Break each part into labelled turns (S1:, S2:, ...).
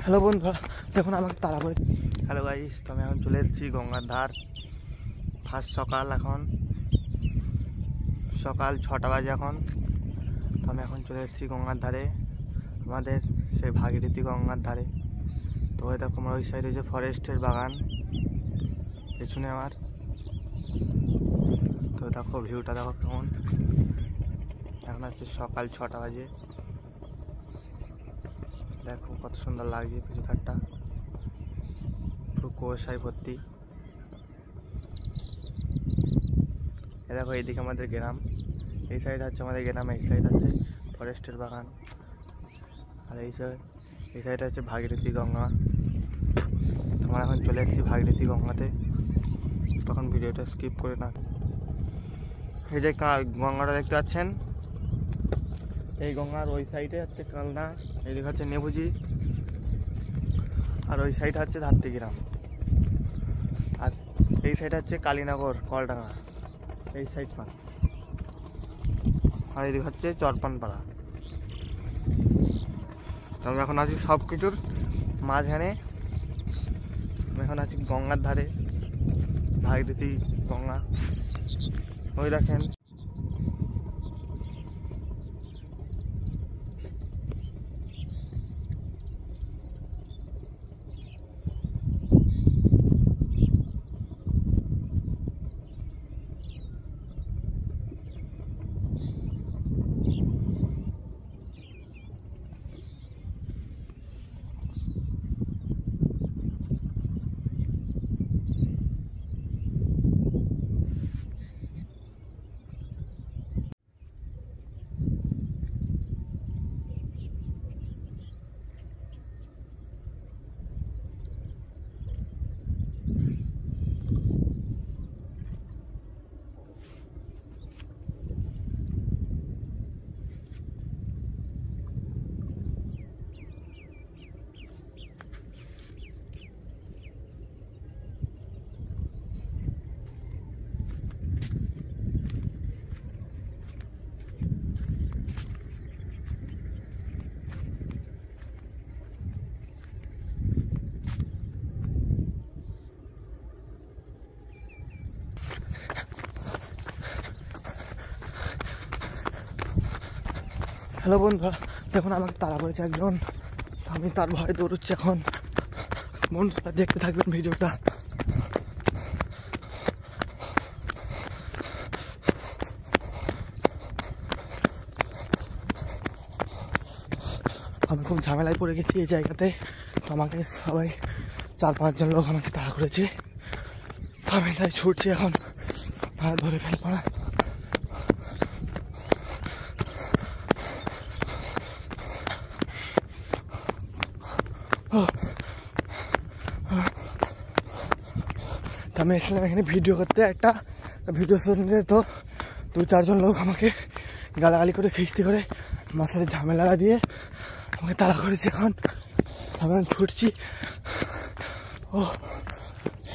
S1: Hello বন্ধুরা, দেখুন আমাকে তাড়া করে। হ্যালো গাইস, তো আমি এখন চলে এসেছি গঙ্গার ধার। ফার্স্ট সকাল, এখন সকাল 6টা বাজে এখন। তো আমি এখন চলে এসেছি গঙ্গার ধারে, আমাদের সেই ভাগীরথী গঙ্গার ধারে। তো ওই দেখো আমার ওই সাইডে যে ফরেস্টের বাগান পেছনে আমার। তো দেখো ভিউটা দেখো কেমন। এখন হচ্ছে সকাল 6টা বাজে। দেখো কত সুন্দর লাগছে পিছু ধারটা, পুরো কুয়াশায় ভর্তি। এ দেখো এইদিকে আমাদের গ্রাম, এই সাইড হচ্ছে আমাদের গ্রাম, এই সাইড হচ্ছে ফরেস্টের বাগান, আর এই সাইড হচ্ছে ভাগীরথী গঙ্গা। আমরা এখন চলে এসেছি ভাগীরথী গঙ্গাতে, তখন ভিডিওটা স্কিপ করে না। এই যে গঙ্গাটা দেখতে পাচ্ছেন, এই গঙ্গার ওই সাইডে হচ্ছে কালনা, এইদিকে হচ্ছে নেবুজি, আর ওই সাইড হচ্ছে ধাত্রী গ্রাম, আর এই সাইড হচ্ছে কালীনগর কলডাঙ্গা, এই সাইড পান, আর এইদিকে হচ্ছে চরপানপাড়া। আমি এখন আছি সব কিছুর মাঝখানে। আমি এখন আছি গঙ্গার ধারে, ভাগীরথী গঙ্গা। ওই দেখেন হ্যালো বন্ধুরা, দেখুন আমাকে তাড়া করেছে একজন, আমি তার ভয়ে দৌড়চ্ছি এখন। বন্ধুরা দেখতে থাকবেন ভিডিওটা। আমি খুব ঝামেলায় পড়ে গেছি এই জায়গাতে। তো আমাকে সবাই 4-5 জন লোক আমাকে তাড়া করেছে, আমি তাই ছুটছি এখন, আর ধরে ফেলবো না। আমি এসেছিলাম এখানে ভিডিও করতে, একটা ভিডিও শুট নিতে। তো 2-4 জন লোক আমাকে গালাগালি করে খিস্তি করে আমার সাথে ঝামেলা দিয়ে আমাকে তাড়া করেছে। এখন আমি ছুটছি, ও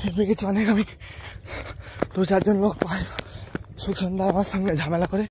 S1: হেঁপে গেছি অনেক। আমি 2-4 জন লোক পাই সুখ সন্ধ্যা আমার সঙ্গে ঝামেলা করে।